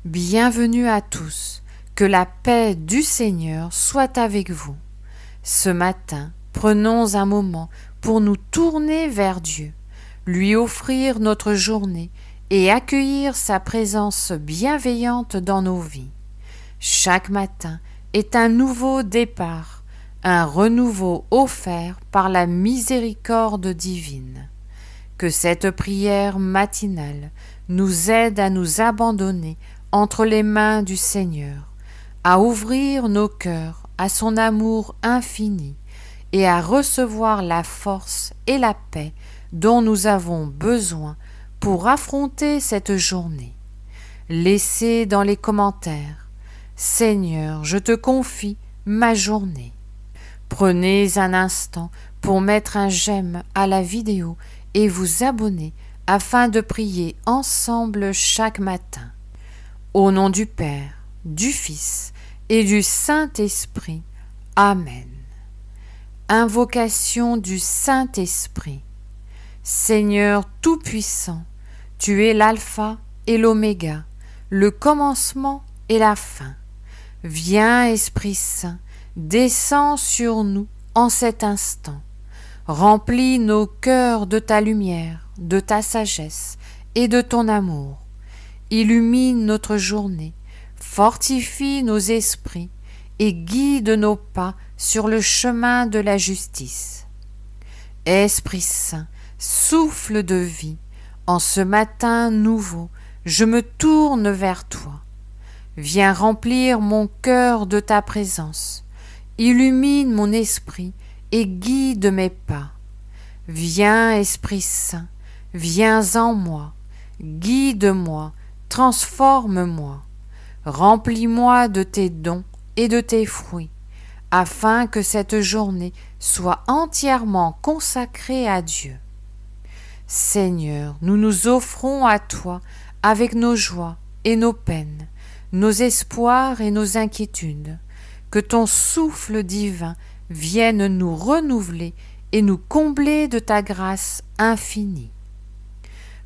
Bienvenue à tous, que la paix du Seigneur soit avec vous. Ce matin, prenons un moment pour nous tourner vers Dieu, lui offrir notre journée et accueillir sa présence bienveillante dans nos vies. Chaque matin est un nouveau départ, un renouveau offert par la miséricorde divine. Que cette prière matinale nous aide à nous abandonner entre les mains du Seigneur, à ouvrir nos cœurs à son amour infini et à recevoir la force et la paix dont nous avons besoin pour affronter cette journée. Laissez dans les commentaires « Seigneur, je te confie ma journée ». Prenez un instant pour mettre un j'aime à la vidéo et vous abonner afin de prier ensemble chaque matin. Au nom du Père, du Fils et du Saint-Esprit. Amen. Invocation du Saint-Esprit. Seigneur Tout-Puissant, tu es l'alpha et l'oméga, le commencement et la fin. Viens, Esprit Saint, descends sur nous en cet instant. Remplis nos cœurs de ta lumière, de ta sagesse et de ton amour. Illumine notre journée, fortifie nos esprits et guide nos pas sur le chemin de la justice. Esprit Saint, souffle de vie, en ce matin nouveau, je me tourne vers toi. Viens remplir mon cœur de ta présence, illumine mon esprit et guide mes pas. Viens, Esprit Saint, viens en moi, guide-moi, transforme-moi, remplis-moi de tes dons et de tes fruits, afin que cette journée soit entièrement consacrée à Dieu. Seigneur, nous nous offrons à toi avec nos joies et nos peines, nos espoirs et nos inquiétudes. Que ton souffle divin vienne nous renouveler et nous combler de ta grâce infinie.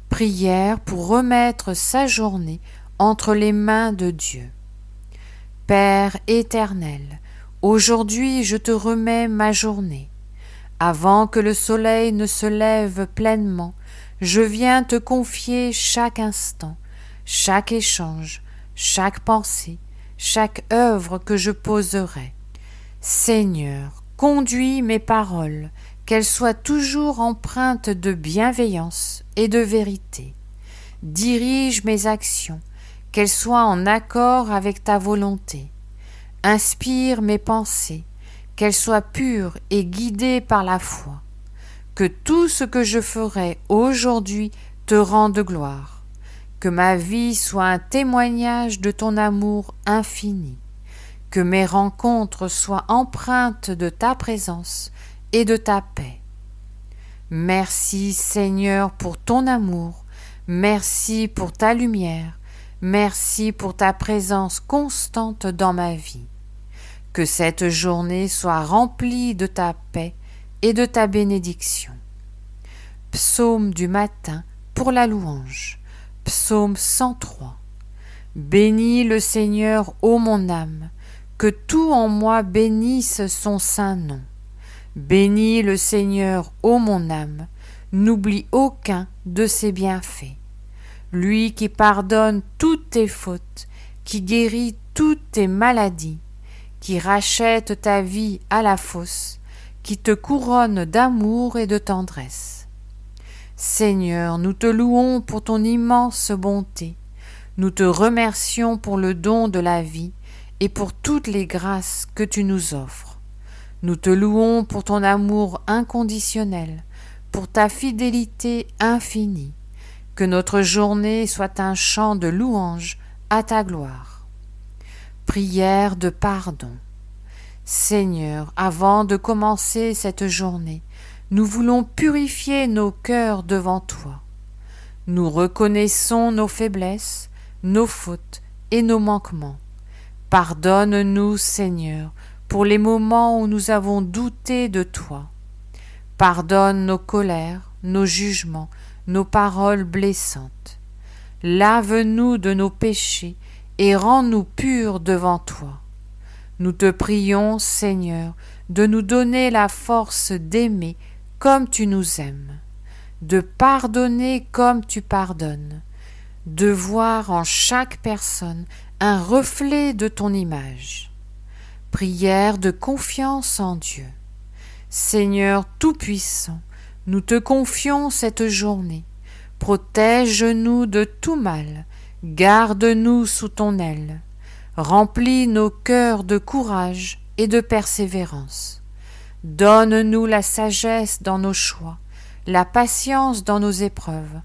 Prière pour remettre sa journée entre les mains de Dieu. Père éternel, aujourd'hui je te remets ma journée. Avant que le soleil ne se lève pleinement, je viens te confier chaque instant, chaque échange, chaque pensée, chaque œuvre que je poserai. Seigneur, conduis mes paroles, qu'elles soient toujours empreintes de bienveillance et de vérité. Dirige mes actions, qu'elles soient en accord avec ta volonté. Inspire mes pensées, qu'elles soient pures et guidées par la foi. Que tout ce que je ferai aujourd'hui te rende gloire. Que ma vie soit un témoignage de ton amour infini. Que mes rencontres soient empreintes de ta présence et de ta paix. Merci Seigneur pour ton amour, merci pour ta lumière, merci pour ta présence constante dans ma vie. Que cette journée soit remplie de ta paix et de ta bénédiction. Psaume du matin pour la louange. Psaume 103. Bénis le Seigneur, ô mon âme, que tout en moi bénisse son saint nom. Bénis le Seigneur, ô mon âme, n'oublie aucun de ses bienfaits. Lui qui pardonne toutes tes fautes, qui guérit toutes tes maladies, qui rachète ta vie à la fosse, qui te couronne d'amour et de tendresse. Seigneur, nous te louons pour ton immense bonté, nous te remercions pour le don de la vie et pour toutes les grâces que tu nous offres. Nous te louons pour ton amour inconditionnel, pour ta fidélité infinie. Que notre journée soit un chant de louange à ta gloire. Prière de pardon. Seigneur, avant de commencer cette journée, nous voulons purifier nos cœurs devant toi. Nous reconnaissons nos faiblesses, nos fautes et nos manquements. Pardonne-nous, Seigneur, pour les moments où nous avons douté de toi. Pardonne nos colères, nos jugements, nos paroles blessantes. Lave-nous de nos péchés et rends-nous purs devant toi. Nous te prions, Seigneur, de nous donner la force d'aimer comme tu nous aimes, de pardonner comme tu pardonnes, de voir en chaque personne un reflet de ton image. Prière de confiance en Dieu. Seigneur Tout-Puissant, nous te confions cette journée. Protège-nous de tout mal, garde-nous sous ton aile. Remplis nos cœurs de courage et de persévérance. Donne-nous la sagesse dans nos choix, la patience dans nos épreuves,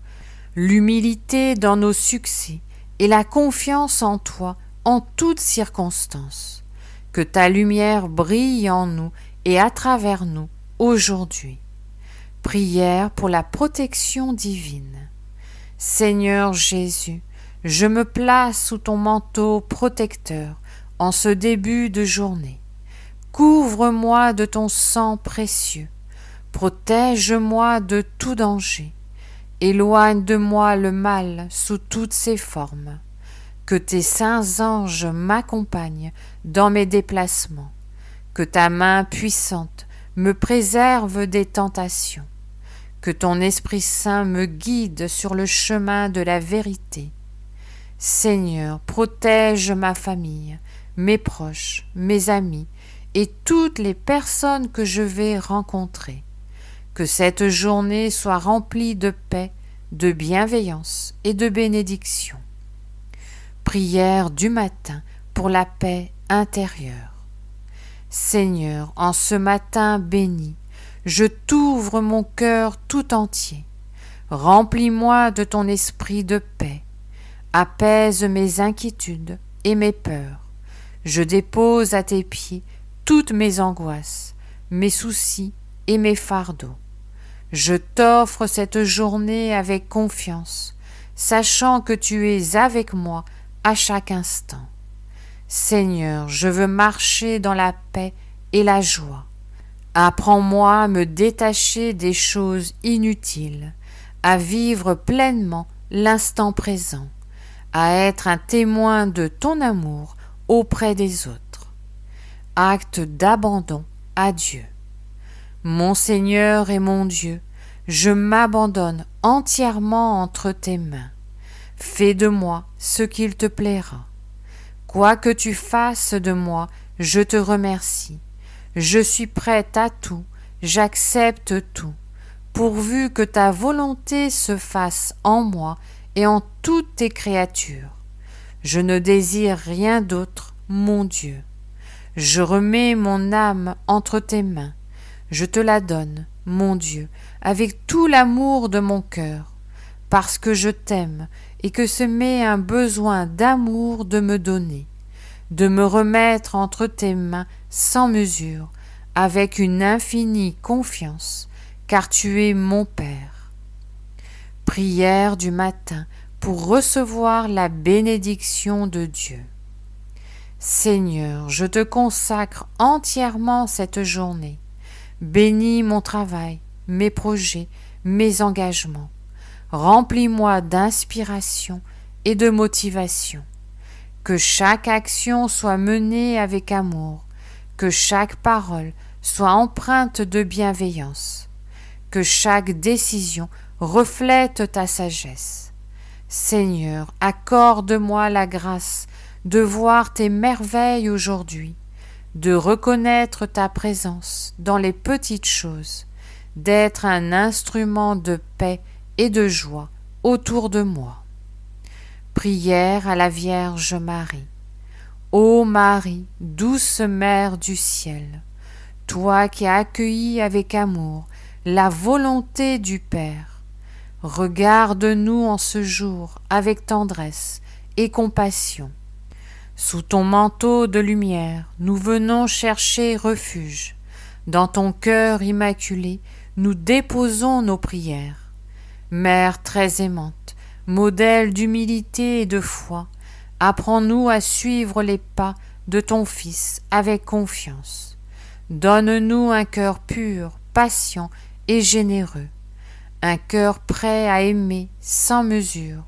l'humilité dans nos succès et la confiance en toi en toutes circonstances. Que ta lumière brille en nous et à travers nous aujourd'hui. Prière pour la protection divine. Seigneur Jésus, je me place sous ton manteau protecteur en ce début de journée. Couvre-moi de ton sang précieux. Protège-moi de tout danger. Éloigne de moi le mal sous toutes ses formes. Que tes saints anges m'accompagnent dans mes déplacements. Que ta main puissante me préserve des tentations. Que ton Esprit Saint me guide sur le chemin de la vérité. Seigneur, protège ma famille, mes proches, mes amis et toutes les personnes que je vais rencontrer. Que cette journée soit remplie de paix, de bienveillance et de bénédiction. Prière du matin pour la paix intérieure. Seigneur, en ce matin béni, je t'ouvre mon cœur tout entier. Remplis-moi de ton esprit de paix. Apaise mes inquiétudes et mes peurs. Je dépose à tes pieds toutes mes angoisses, mes soucis et mes fardeaux. Je t'offre cette journée avec confiance, sachant que tu es avec moi à chaque instant. Seigneur, je veux marcher dans la paix et la joie. Apprends-moi à me détacher des choses inutiles, à vivre pleinement l'instant présent, à être un témoin de ton amour auprès des autres. Acte d'abandon à Dieu. Mon Seigneur et mon Dieu, je m'abandonne entièrement entre tes mains. Fais de moi ce qu'il te plaira. Quoi que tu fasses de moi, je te remercie. Je suis prête à tout, j'accepte tout, pourvu que ta volonté se fasse en moi et en toutes tes créatures. Je ne désire rien d'autre, mon Dieu. Je remets mon âme entre tes mains. Je te la donne, mon Dieu, avec tout l'amour de mon cœur, parce que je t'aime et que ce m'est un besoin d'amour de me donner, de me remettre entre tes mains sans mesure, avec une infinie confiance, car tu es mon Père. Prière du matin pour recevoir la bénédiction de Dieu. Seigneur, je te consacre entièrement cette journée. Bénis mon travail, mes projets, mes engagements. Remplis-moi d'inspiration et de motivation. Que chaque action soit menée avec amour, que chaque parole soit empreinte de bienveillance, que chaque décision reflète ta sagesse. Seigneur, accorde-moi la grâce de voir tes merveilles aujourd'hui, de reconnaître ta présence dans les petites choses, d'être un instrument de paix et de joie autour de moi. Prière à la Vierge Marie. Ô Marie, douce Mère du ciel, toi qui as accueilli avec amour la volonté du Père, regarde-nous en ce jour avec tendresse et compassion. Sous ton manteau de lumière, nous venons chercher refuge. Dans ton cœur immaculé, nous déposons nos prières. Mère très aimante, modèle d'humilité et de foi, apprends-nous à suivre les pas de ton Fils avec confiance. Donne-nous un cœur pur, patient et généreux, un cœur prêt à aimer sans mesure,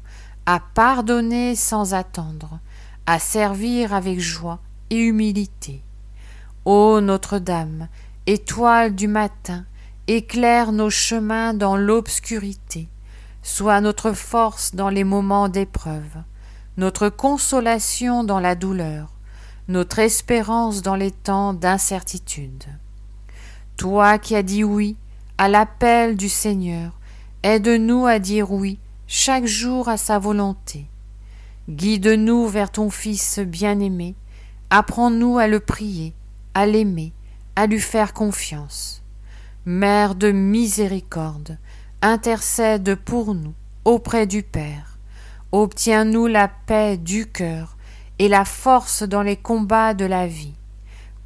à pardonner sans attendre, à servir avec joie et humilité. Ô Notre-Dame, étoile du matin, éclaire nos chemins dans l'obscurité, sois notre force dans les moments d'épreuve, notre consolation dans la douleur, notre espérance dans les temps d'incertitude. Toi qui as dit oui à l'appel du Seigneur, aide-nous à dire oui chaque jour à sa volonté. Guide-nous vers ton Fils bien-aimé, apprends-nous à le prier, à l'aimer, à lui faire confiance. Mère de miséricorde, intercède pour nous auprès du Père. Obtiens-nous la paix du cœur et la force dans les combats de la vie.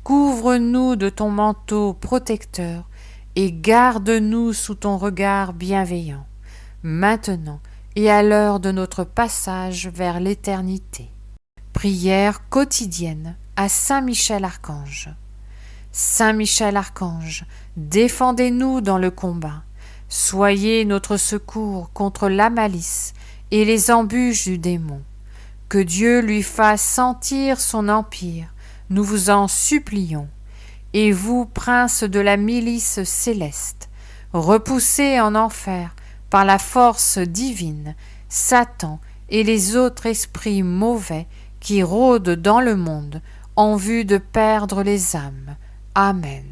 Couvre-nous de ton manteau protecteur et garde-nous sous ton regard bienveillant, maintenant et à l'heure de notre passage vers l'éternité. Prière quotidienne à Saint Michel Archange. Saint Michel Archange, défendez-nous dans le combat. Soyez notre secours contre la malice et les embûches du démon. Que Dieu lui fasse sentir son empire, nous vous en supplions. Et vous, princes de la milice céleste, repoussez en enfer par la force divine Satan et les autres esprits mauvais qui rôdent dans le monde en vue de perdre les âmes. Amen.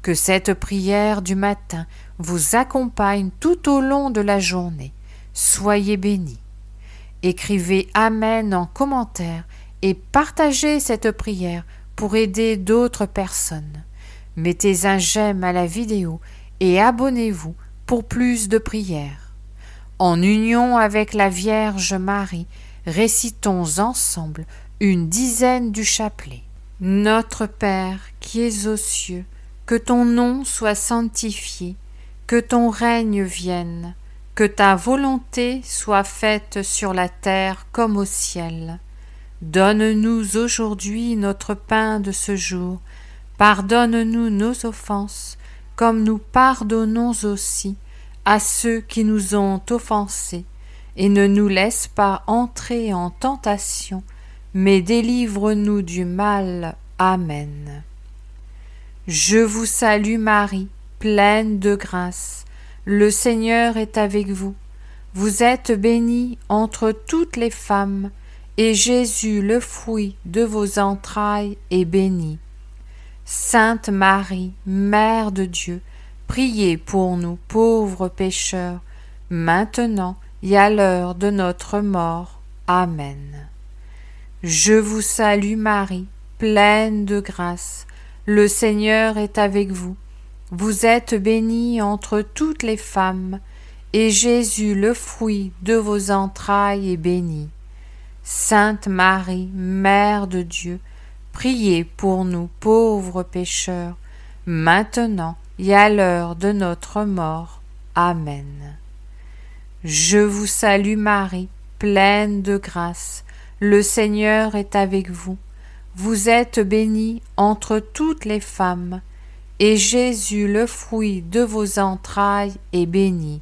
Que cette prière du matin vous accompagne tout au long de la journée. Soyez bénis. Écrivez Amen en commentaire et partagez cette prière pour aider d'autres personnes. Mettez un j'aime à la vidéo et abonnez-vous pour plus de prières. En union avec la Vierge Marie, récitons ensemble une dizaine du chapelet. Notre Père qui es aux cieux, que ton nom soit sanctifié, que ton règne vienne, que ta volonté soit faite sur la terre comme au ciel. Donne-nous aujourd'hui notre pain de ce jour. Pardonne-nous nos offenses, comme nous pardonnons aussi à ceux qui nous ont offensés. Et ne nous laisse pas entrer en tentation, mais délivre-nous du mal. Amen. Je vous salue Marie, pleine de grâce. Le Seigneur est avec vous. Vous êtes bénie entre toutes les femmes, et Jésus, le fruit de vos entrailles, est béni. Sainte Marie, Mère de Dieu, priez pour nous pauvres pécheurs, maintenant et à l'heure de notre mort. Amen. Je vous salue Marie, pleine de grâce. Le Seigneur est avec vous. Vous êtes bénie entre toutes les femmes, et Jésus, le fruit de vos entrailles, est béni. Sainte Marie, Mère de Dieu, priez pour nous pauvres pécheurs, maintenant et à l'heure de notre mort. Amen. Je vous salue Marie, pleine de grâce. Le Seigneur est avec vous. Vous êtes bénie entre toutes les femmes, et Jésus, le fruit de vos entrailles, est béni.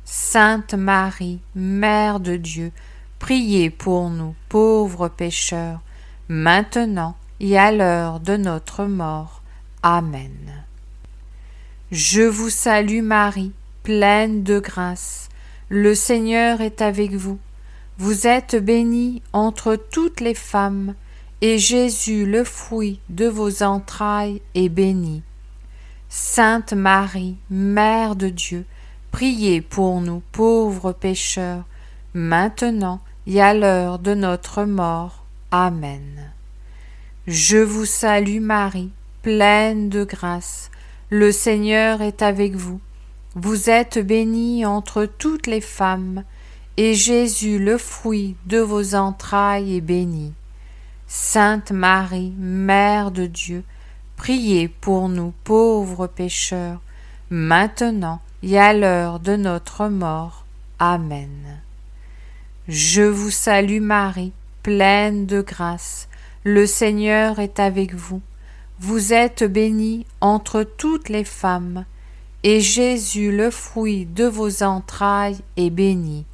Sainte Marie, Mère de Dieu, priez pour nous pauvres pécheurs, maintenant et à l'heure de notre mort. Amen. Je vous salue Marie, pleine de grâce. Le Seigneur est avec vous. Vous êtes bénie entre toutes les femmes, et Jésus, le fruit de vos entrailles, est béni. Sainte Marie, Mère de Dieu, priez pour nous pauvres pécheurs, maintenant et à l'heure de notre mort. Amen. Je vous salue Marie, pleine de grâce. Le Seigneur est avec vous. Vous êtes bénie entre toutes les femmes, et Jésus, le fruit de vos entrailles, est béni. Sainte Marie, Mère de Dieu, priez pour nous pauvres pécheurs, maintenant et à l'heure de notre mort. Amen. Je vous salue Marie, pleine de grâce. Le Seigneur est avec vous. Vous êtes bénie entre toutes les femmes, et Jésus, le fruit de vos entrailles, est béni.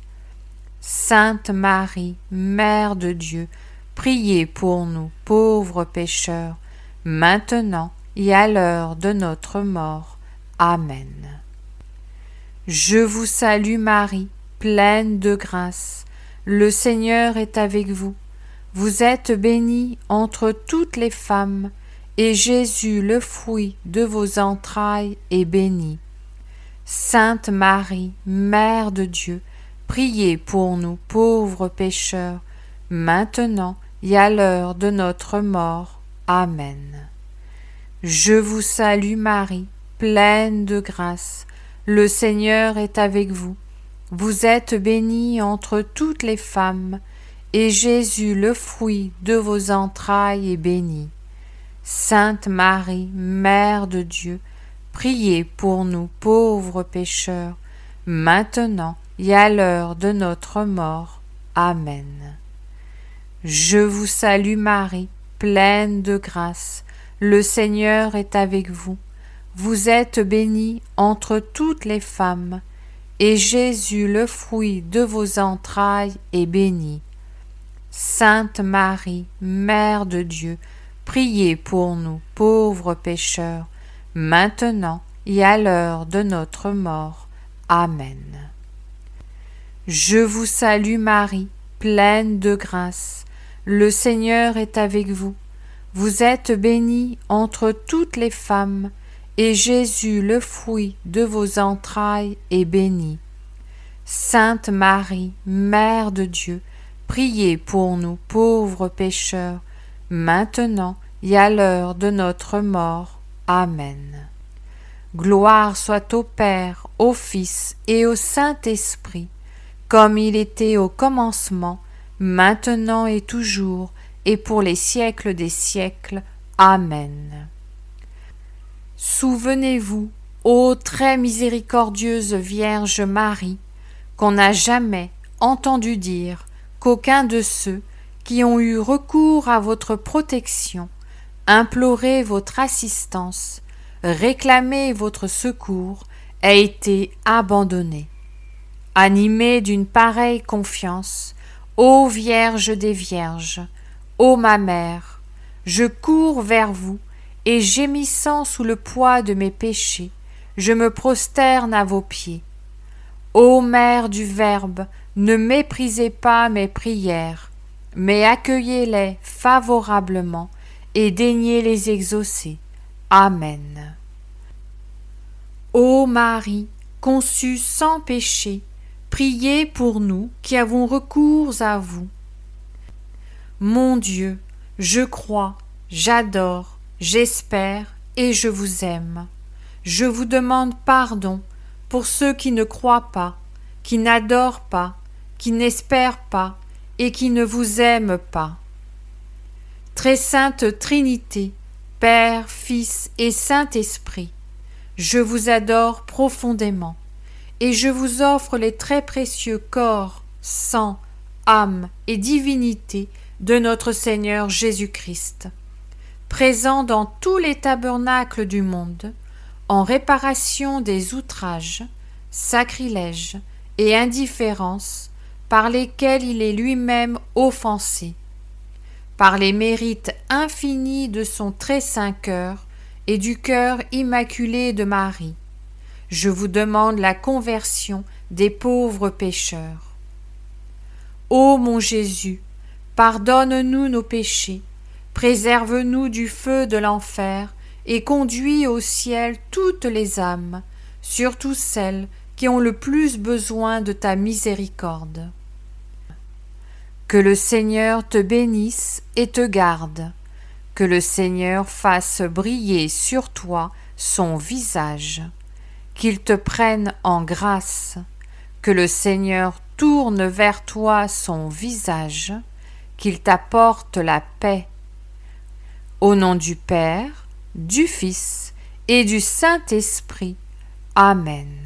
Sainte Marie, Mère de Dieu, priez pour nous pauvres pécheurs, maintenant et à l'heure de notre mort. Amen. Je vous salue Marie, pleine de grâce. Le Seigneur est avec vous. Vous êtes bénie entre toutes les femmes, et Jésus, le fruit de vos entrailles, est béni. Sainte Marie, Mère de Dieu, priez pour nous pauvres pécheurs, maintenant et à l'heure de notre mort. Amen. Je vous salue Marie, pleine de grâce. Le Seigneur est avec vous. Vous êtes bénie entre toutes les femmes, et Jésus, le fruit de vos entrailles, est béni. Sainte Marie, Mère de Dieu, priez pour nous pauvres pécheurs, maintenant et à l'heure de notre mort. Amen. Je vous salue Marie, pleine de grâce. Le Seigneur est avec vous. Vous êtes bénie entre toutes les femmes, et Jésus, le fruit de vos entrailles, est béni. Sainte Marie, Mère de Dieu, priez pour nous pauvres pécheurs, maintenant et à l'heure de notre mort. Amen. Je vous salue Marie, pleine de grâce. Le Seigneur est avec vous. Vous êtes bénie entre toutes les femmes, et Jésus, le fruit de vos entrailles, est béni. Sainte Marie, Mère de Dieu, priez pour nous pauvres pécheurs, maintenant et à l'heure de notre mort. Amen. Gloire soit au Père, au Fils et au Saint-Esprit, comme il était au commencement, maintenant et toujours, et pour les siècles des siècles. Amen. Souvenez-vous, ô très miséricordieuse Vierge Marie, qu'on n'a jamais entendu dire qu'aucun de ceux qui ont eu recours à votre protection, imploré votre assistance, réclamé votre secours, a été abandonné. Animée d'une pareille confiance, ô Vierge des Vierges, ô ma mère, je cours vers vous, et gémissant sous le poids de mes péchés, je me prosterne à vos pieds. Ô Mère du Verbe, ne méprisez pas mes prières, mais accueillez-les favorablement et daignez les exaucer. Amen. Ô Marie, conçue sans péché, priez pour nous qui avons recours à vous. Mon Dieu, je crois, j'adore, j'espère et je vous aime. Je vous demande pardon pour ceux qui ne croient pas, qui n'adorent pas, qui n'espèrent pas et qui ne vous aiment pas. Très sainte Trinité, Père, Fils et Saint-Esprit, je vous adore profondément et je vous offre les très précieux corps, sang, âme et divinité de notre Seigneur Jésus-Christ, présent dans tous les tabernacles du monde, en réparation des outrages, sacrilèges et indifférences par lesquels il est lui-même offensé, par les mérites infinis de son très saint cœur et du cœur immaculé de Marie. Je vous demande la conversion des pauvres pécheurs. Ô mon Jésus, pardonne-nous nos péchés, préserve-nous du feu de l'enfer et conduis au ciel toutes les âmes, surtout celles qui ont le plus besoin de ta miséricorde. Que le Seigneur te bénisse et te garde, que le Seigneur fasse briller sur toi son visage, qu'il te prenne en grâce, que le Seigneur tourne vers toi son visage, qu'il t'apporte la paix. Au nom du Père, du Fils et du Saint-Esprit. Amen.